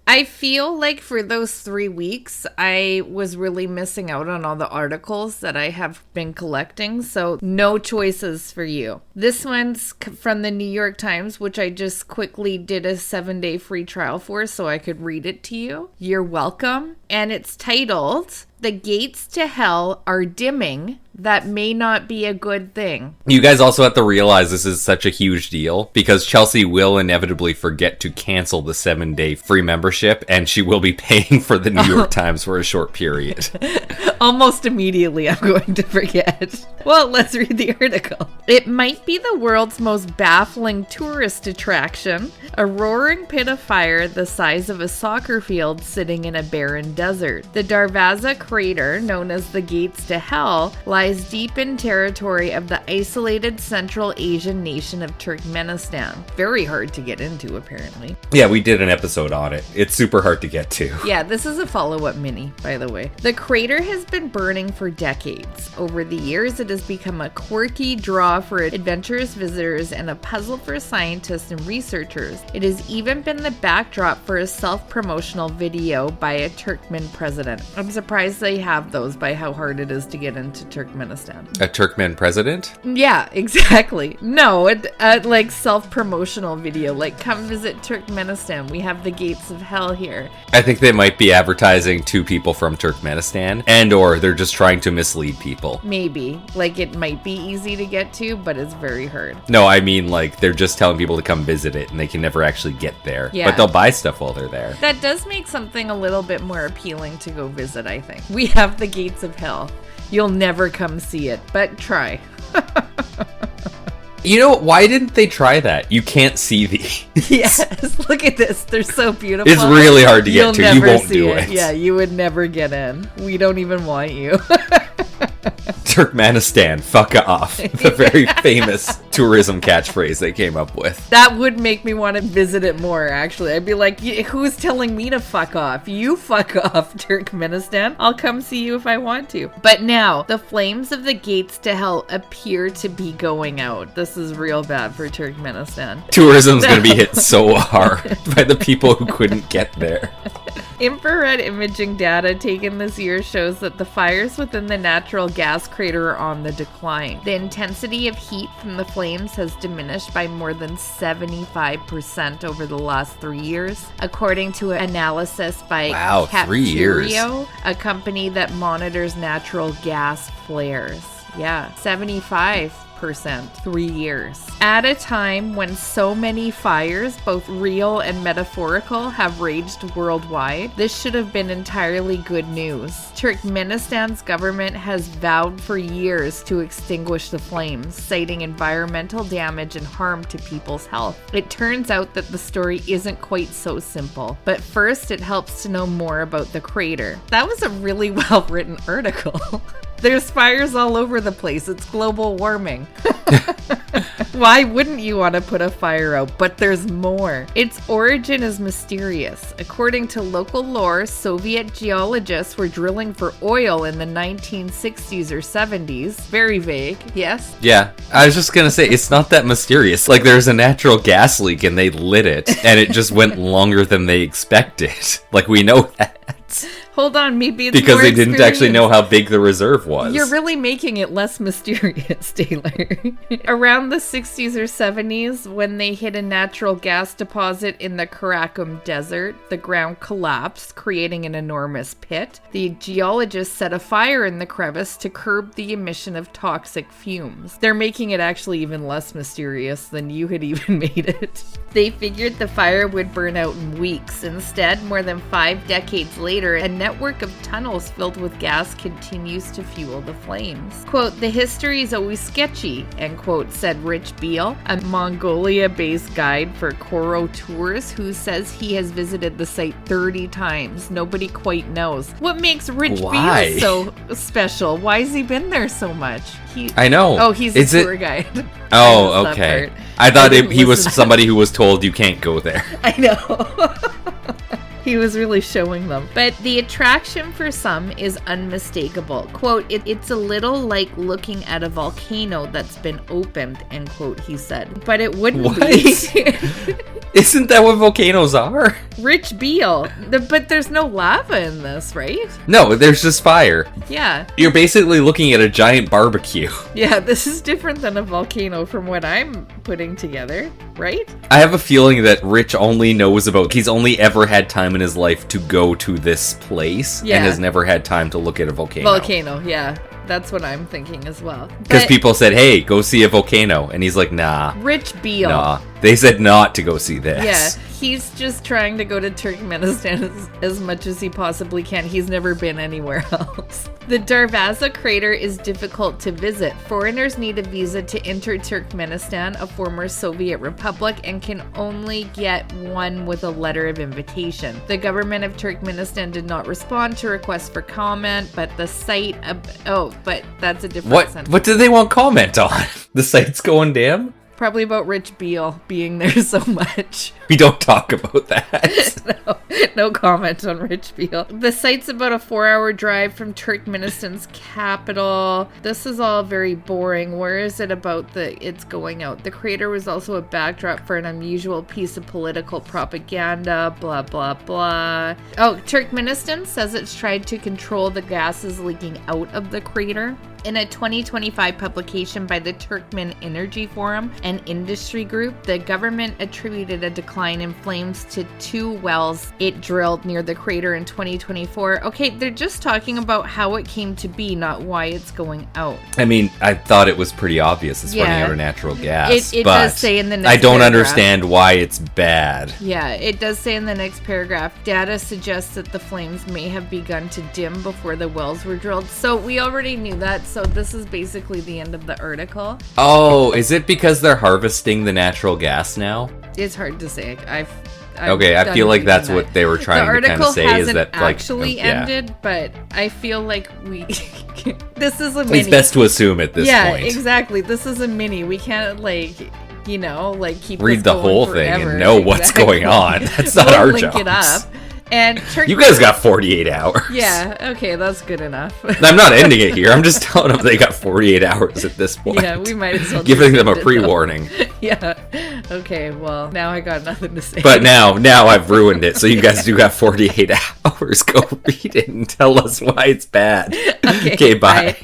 I feel like for those 3 weeks, I was really missing out on all the articles that I have been collecting, so no choices for you. This one's from the New York Times, which I just quickly did a 7-day free trial for so I could read it to you. You're welcome. And it's titled, "The Gates to Hell Are Dimming. That May Not Be a Good Thing." You guys also have to realize this is such a huge deal because Chelsea will inevitably forget to cancel the 7-day free membership, and she will be paying for the New York Times for a short period. Almost immediately I'm going to forget. Well, let's read the article. It might be the world's most baffling tourist attraction, a roaring pit of fire the size of a soccer field sitting in a barren desert. The Darvaza crater, known as the Gates to Hell, lies deep in territory of the isolated Central Asian nation of Turkmenistan. Very hard to get into, apparently. Yeah, we did an episode on it. It's super hard to get to. Yeah, this is a follow-up mini, by the way. The crater has been burning for decades. Over the years, it has become a quirky draw for adventurous visitors and a puzzle for scientists and researchers. It has even been the backdrop for a self-promotional video by a Turkmen president. I'm surprised they have those by how hard it is to get into Turkmenistan. A Turkmen president? Yeah, exactly. No, like self-promotional video, like come visit Turkmenistan. We have the gates of hell here. I think they might be advertising to people from Turkmenistan, and or they're just trying to mislead people. Maybe. Like it might be easy to get to, but it's very hard. No, I mean like they're just telling people to come visit it and they can never actually get there. Yeah. But they'll buy stuff while they're there. That does make something a little bit more appealing to go visit, I think. We have the gates of hell. You'll never come see it, but try. You know, why didn't they try that? You can't see these. Yes, look at this. They're so beautiful. It's really hard to get to. You won't do it. Yeah, you would never get in. We don't even want you. Turkmenistan, fuck off. The very famous tourism catchphrase they came up with. That would make me want to visit it more, actually. I'd be like, who's telling me to fuck off? You fuck off, Turkmenistan. I'll come see you if I want to. But now, the flames of the gates to hell appear to be going out. This is real bad for Turkmenistan. Tourism's going to be hit so hard by the people who couldn't get there. Infrared imaging data taken this year shows that the fires within the natural gas crater are on the decline. The intensity of heat from the flames has diminished by more than 75% over the last 3 years, according to an analysis by 3 years. a company that monitors natural gas flares. Yeah, 75%, 3 years. At a time when so many fires, both real and metaphorical, have raged worldwide, this should have been entirely good news. Turkmenistan's government has vowed for years to extinguish the flames, citing environmental damage and harm to people's health. It turns out that the story isn't quite so simple, but first it helps to know more about the crater. That was a really well-written article. There's fires all over the place. It's global warming. Why wouldn't you want to put a fire out? But there's more. Its origin is mysterious. According to local lore, Soviet geologists were drilling for oil in the 1960s or 70s. Very vague, yes? Yeah, I was just going to say, it's not that mysterious. Like, there's a natural gas leak and they lit it, and it just went longer than they expected. Like, we know that. Hold on, maybe it's because they didn't actually know how big the reserve was. You're really making it less mysterious, Taylor. Around the 60s or 70s, when they hit a natural gas deposit in the Karakum Desert, the ground collapsed, creating an enormous pit. The geologists set a fire in the crevice to curb the emission of toxic fumes. They're making it actually even less mysterious than you had even made it. They figured the fire would burn out in weeks. Instead, more than 5 decades later, a network of tunnels filled with gas continues to fuel the flames. Quote, "The history is always sketchy," end quote, said Rich Beale, a Mongolia-based guide for Koro Tours, who says he has visited the site 30 times. Nobody quite knows. What makes Rich Beale so special? Why has he been there so much? I know. Oh, he's a tour guide. Oh, okay. I thought he was somebody who was told you can't go there. I know. He was really showing them. But the attraction for some is unmistakable. Quote, it's a little like looking at a volcano that's been opened, end quote, he said. But it wouldn't be. Isn't that what volcanoes are? Rich Beale. But there's no lava in this, right? No, there's just fire. Yeah. You're basically looking at a giant barbecue. Yeah, this is different than a volcano from what I'm putting together, right? I have a feeling that Rich only knows about... He's only ever had time in his life to go to this place and has never had time to look at a volcano. Volcano, yeah. That's what I'm thinking as well. Because people said, hey, go see a volcano. And he's like, nah. Rich Beale. Nah. They said not to go see this. Yeah, he's just trying to go to Turkmenistan as much as he possibly can. He's never been anywhere else. The Darvaza crater is difficult to visit. Foreigners need a visa to enter Turkmenistan, a former Soviet republic, and can only get one with a letter of invitation. The government of Turkmenistan did not respond to requests for comment, but the site... but that's a different sentence. What do they want comment on? The site's going down? Probably about Rich Beale being there so much. We don't talk about that. No comment on Rich Beale. The site's about a 4-hour drive from Turkmenistan's capital. This is all very boring. Where is it about it's going out? The crater was also a backdrop for an unusual piece of political propaganda, blah, blah, blah. Oh, Turkmenistan says it's tried to control the gases leaking out of the crater. In a 2025 publication by the Turkmen Energy Forum and Industry Group, the government attributed a decline in flames to 2 wells it drilled near the crater in 2024. Okay, they're just talking about how it came to be, not why it's going out. I mean, I thought it was pretty obvious it's running out of natural gas. It does say in the next I don't paragraph. understand why it's bad. Yeah, it does say in the next paragraph, data suggests that the flames may have begun to dim before the wells were drilled. So we already knew that. So this is basically the end of the article. Oh, is it because they're harvesting the natural gas now? It's hard to say. I feel like that's what they were trying to kind of say. The article is that hasn't actually ended, but I feel like this is a mini. It's best to assume at this point. Yeah, exactly. This is a mini. We can't keep read the whole forever. thing and know what's going on. That's not our job. Link it up. And you guys got 48 hours. Yeah, okay, that's good enough. I'm not ending it here. I'm just telling them they got 48 hours at this point. Yeah, we might as well giving them a pre-warning. Yeah. Okay, well, now I got nothing to say. But now I've ruined it. So you guys do got 48 hours. Go read it and tell us why it's bad. Okay, bye.